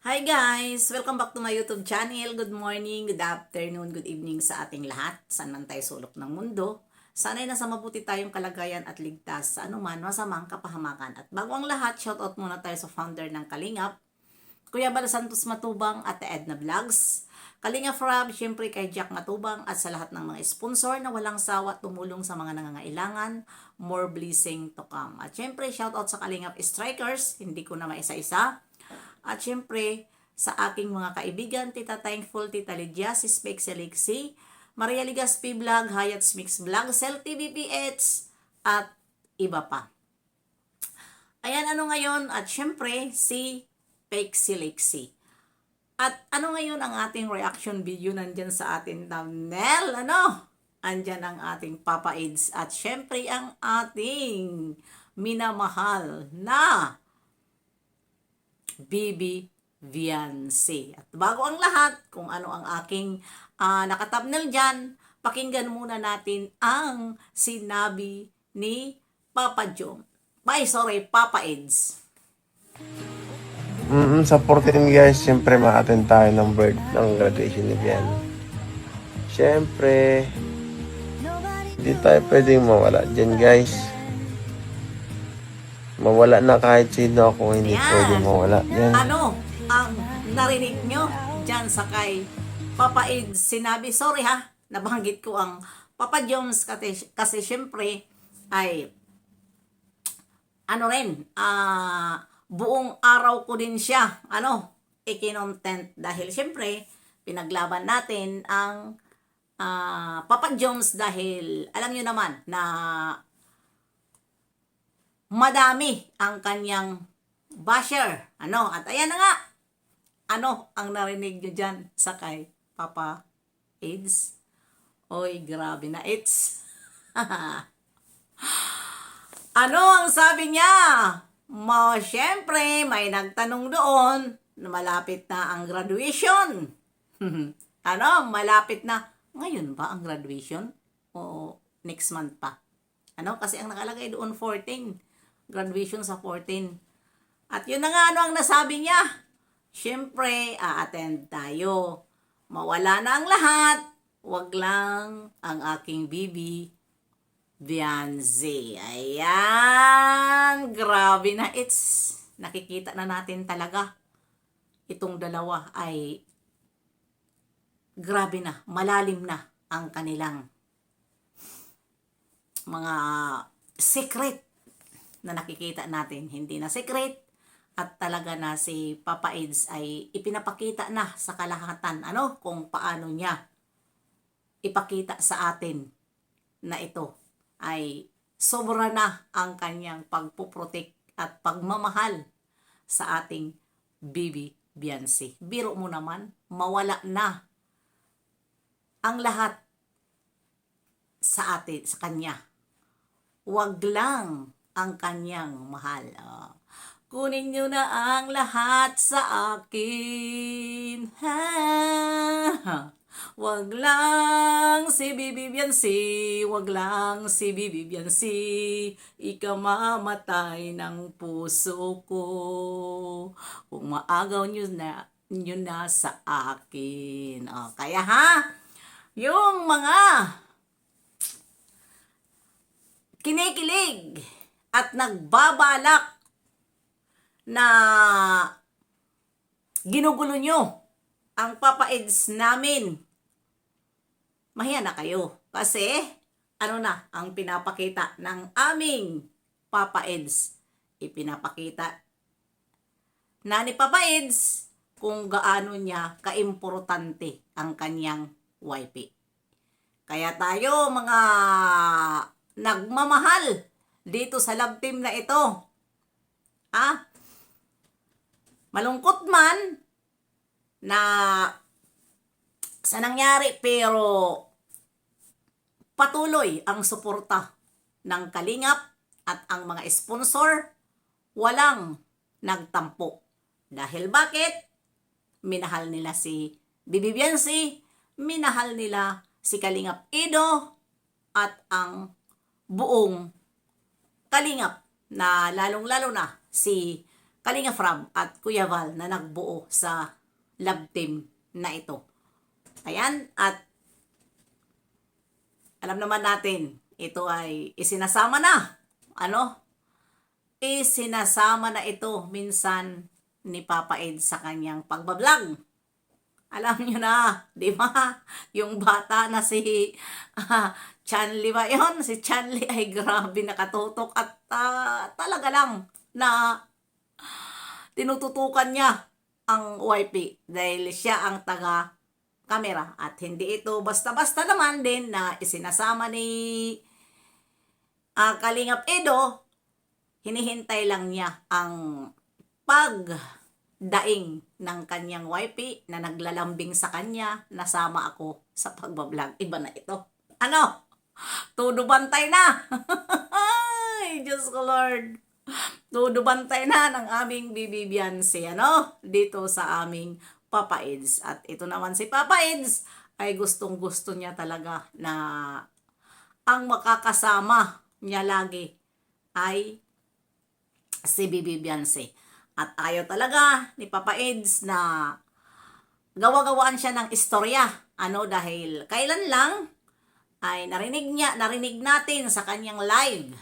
Hi guys! Welcome back to my YouTube channel. Good morning, good afternoon, good evening sa ating lahat. Saan man tayo sulok ng mundo. Sana'y nasa mabuti tayong kalagayan at ligtas sa anuman masamang kapahamakan. At bago ang lahat, shoutout muna tayo sa founder ng Kalingap, Kuya Bal Santos Matubang at Edna Vlogs. Kalingap Rob, syempre kay Jack Matubang at sa lahat ng mga sponsor na walang sawa tumulong sa mga nangangailangan. More blessing to come. At syempre, shoutout sa Kalingap Strikers, hindi ko na maisa-isa. At syempre, sa aking mga kaibigan, Tita Thankful, Tita Lydia, si Specs Alexi, Maria Ligaspi Vlog, Hayat's Mix Vlog, Cell TVPH, at iba pa. Ayan, ano ngayon? At syempre, si Pexi Lexi. At ano ngayon ang ating reaction video nandyan sa ating thumbnail? Ano? Andyan ang ating Papa Aids at syempre ang ating minamahal na Bibi Viancy. At bago ang lahat, kung ano ang aking nakatabnel dyan, pakinggan muna natin ang sinabi ni Papa Jom. Papa Eds. Sa 14 guys, siyempre ma-attend tayo ng ng graduation ni Bian. Siyempre, hindi tayo pwedeng mawala dyan guys. Mawala na kahit sino ako, hindi pwedeng mawala dyan. Ano ang narinig nyo dyan sa kay Papa Eds sinabi? Sorry ha, nabanggit ko ang Papa Jones kasi syempre ay ano rin, buong araw ko din siya, ikinontent dahil syempre, pinaglaban natin ang Papa Jones dahil alam nyo naman na madami ang kanyang basher. At ayan na nga, ano ang narinig nyo dyan sa kay Papa Eds? Oy, grabe na it's. Ano ang sabi niya? Siyempre, may nagtanong doon na malapit na ang graduation. Malapit na. Ngayon ba ang graduation? O next month pa? Kasi ang nakalagay doon 14. Graduation sa 14. At yun na nga, ang nasabi niya? Siyempre, a-attend tayo. Mawala na ang lahat. Wag lang ang aking bibi Viancy. Ayan. Grabe na. Nakikita na natin talaga. Itong dalawa ay grabe na. Malalim na ang kanilang mga secret na nakikita natin. Hindi na secret. At talaga na si Papa Eds ay ipinapakita na sa kalahatan. Kung paano niya ipakita sa atin na ito ay sobra na ang kanyang pagpuprotek at pagmamahal sa ating Bibi Viancy. Biro mo naman, mawala na ang lahat sa atin, sa kanya. Wag lang ang kanyang mahal. Kunin nyo na ang lahat sa akin. Wag lang si Bibi Viancy, wag lang si Bibi Viancy, ikamamatay ng puso ko. Kung maagaw nyo na sa akin. Kaya yung mga kinikilig at nagbabalak na ginugulo nyo ang Papa Eds namin, mahiya na kayo. Kasi, ang pinapakita ng aming Papa Eds? Ipinapakita na ni Papa Eds kung gaano niya kaimportante ang kanyang wifey. Kaya tayo, mga nagmamahal dito sa love team na ito, malungkot man na sa nangyari, pero patuloy ang suporta ng Kalingap at ang mga sponsor walang nagtampo. Dahil bakit? Minahal nila si Bibi Viancy, minahal nila si Kalingap Ido at ang buong Kalingap na lalong-lalo na si Kalinga Frab at Kuya Val na nagbuo sa love team na ito. Ayan, at alam naman natin, ito ay isinasama na. Isinasama na ito minsan ni Papa Ed sa kanyang pagbablog. Alam nyo na, di ba? Yung bata na si Chanli ba yun? Si Chanli ay grabe nakatutok at talaga lang na tinututukan niya ang YP dahil siya ang taga-camera. At hindi ito basta-basta naman din na isinasama ni Kalingap Edo. Hinihintay lang niya ang pagdaing ng kanyang YP na naglalambing sa kanya, nasama ako sa pagbablog. Iba na ito. Todo bantay na. Ay, Diyos ko Lord. Todo bantay na ng aming Bibi Beyonce, dito sa aming Papa Eds. At ito naman si Papa Eds ay gustong-gusto niya talaga na ang makakasama niya lagi ay si Bibi Beyonce. At ayaw talaga ni Papa Eds na gawa-gawaan siya ng istorya. Dahil kailan lang ay narinig natin sa kanyang live,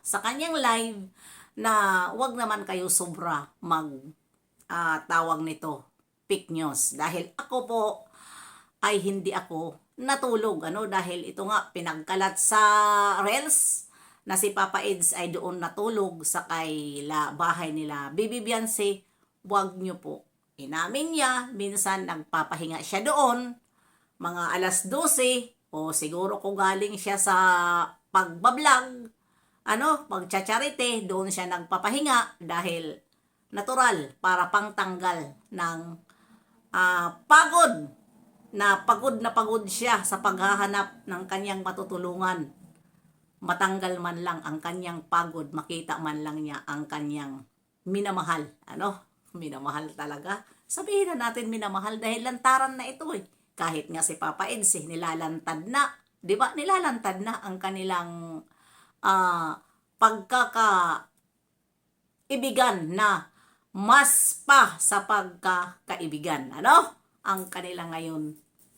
sa kanyang live na wag naman kayo sobra tawag nito fake news. Dahil ako po ay hindi ako natulog, dahil ito nga pinagkalat sa Reels na si Papa Eds ay doon natulog sa bahay nila Bibi Beyonce. Wag nyo po. Inamin niya, minsan nagpapahinga siya doon, mga alas 12, o siguro kung galing siya sa pagbablog, pagchacharite, doon siya nagpapahinga dahil natural para pangtanggal ng pagod na pagod siya sa paghahanap ng kanyang matutulungan. Matanggal man lang ang kanyang pagod, makita man lang niya ang kanyang minamahal. Minamahal talaga. Sabihin na natin minamahal dahil lantaran na ito eh. Kahit nga si Papa Eds, nilalantad na. Di ba? Nilalantad na ang kanilang pagkakaibigan na mas pa sa pagkakaibigan. Ang kanila ngayon,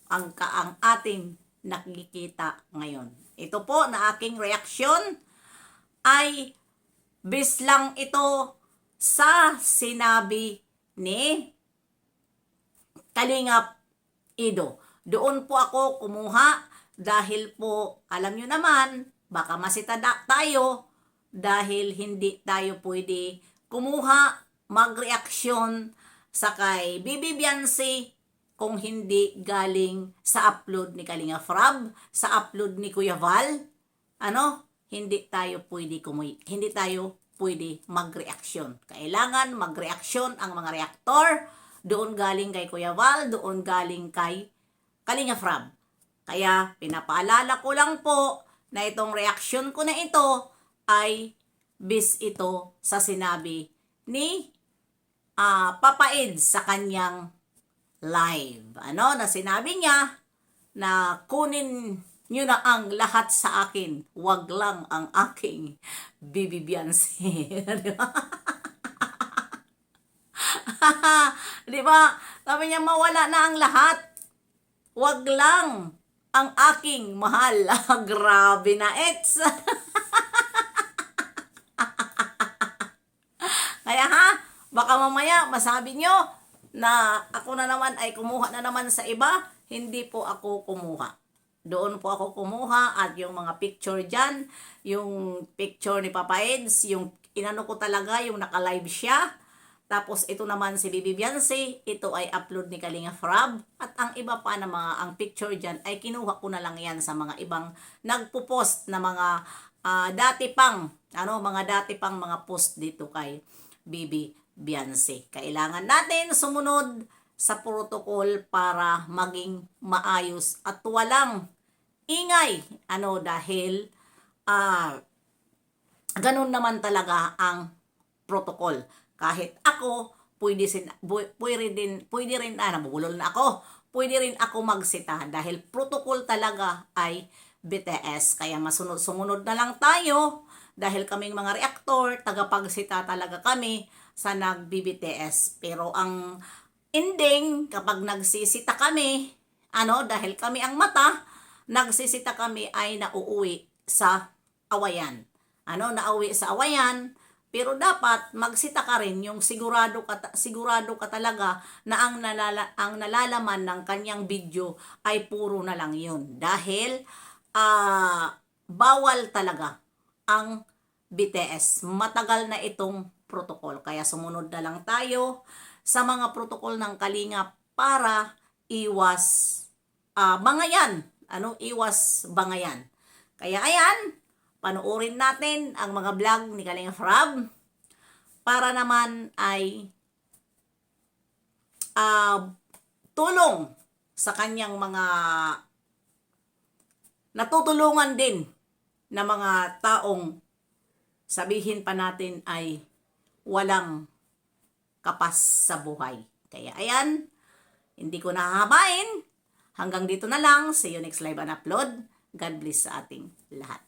ang ating nakikita ngayon. Ito po na aking reaksyon ay bislang ito sa sinabi ni Kalingap Edo. Doon po ako kumuha dahil po, alam nyo naman, baka masita tayo dahil hindi tayo pwede kumuha, magreaksyon sa kay Bibi Beyonce kung hindi galing sa upload ni Kalinga Frab, sa upload ni Kuya Val. Hindi tayo pwede magreaksyon. Kailangan magreaksyon ang mga reaktor. Doon galing kay Kuya Val, doon galing kay Kalinga Frab. Kaya pinapaalala ko lang po na itong reaksyon ko na ito ay bis ito sa sinabi ni Papa Eds sa kanyang live. Na sinabi niya na kunin nyo na ang lahat sa akin, wag lang ang aking Bibi Beyonce. Di ba? Sabi niya, mawala na ang lahat. Wag lang ang aking mahal. Grabe na, Eds. Kaya baka mamaya masabi nyo na ako na naman ay kumuha na naman sa iba. Hindi po ako kumuha. Doon po ako kumuha at yung mga picture dyan, yung picture ni Papa Eds, yung inano ko talaga, yung naka-live siya. Tapos ito naman si Bibi Beyonce, ito ay upload ni Kalinga Frab. At ang iba pa na ang picture dyan ay kinuha ko na lang yan sa mga ibang nagpo-post na mga dati pang mga post dito kay Bibi Beyonce. Kailangan natin sumunod sa protocol para maging maayos at walang ingay. Dahil ganun naman talaga ang protocol. Kahit ako, pwede rin ako magsita dahil protocol talaga ay BTS. Kaya sumunod na lang tayo dahil kaming mga reaktor, tagapagsita talaga kami sa nag-BBTS. Pero ang ending, kapag nagsisita kami, dahil kami ang mata, nagsisita kami ay nauuwi sa awayan. Nauwi sa awayan, pero dapat magsita ka rin yung sigurado ka talaga na ang nalalaman ng kanyang video ay puro na lang yun. Dahil bawal talaga ang BTS. Matagal na itong protocol. Kaya sumunod na lang tayo sa mga protocol ng Kalingap para iwas bangayan. Iwas bangayan. Kaya ayan, panoorin natin ang mga vlog ni Kalingap Rab para naman ay tulong sa kanyang mga natutulungan din na mga taong sabihin pa natin ay walang kapas sa buhay. Kaya ayan, hindi ko nahahabain. Hanggang dito na lang. See you next live and upload. God bless sa ating lahat.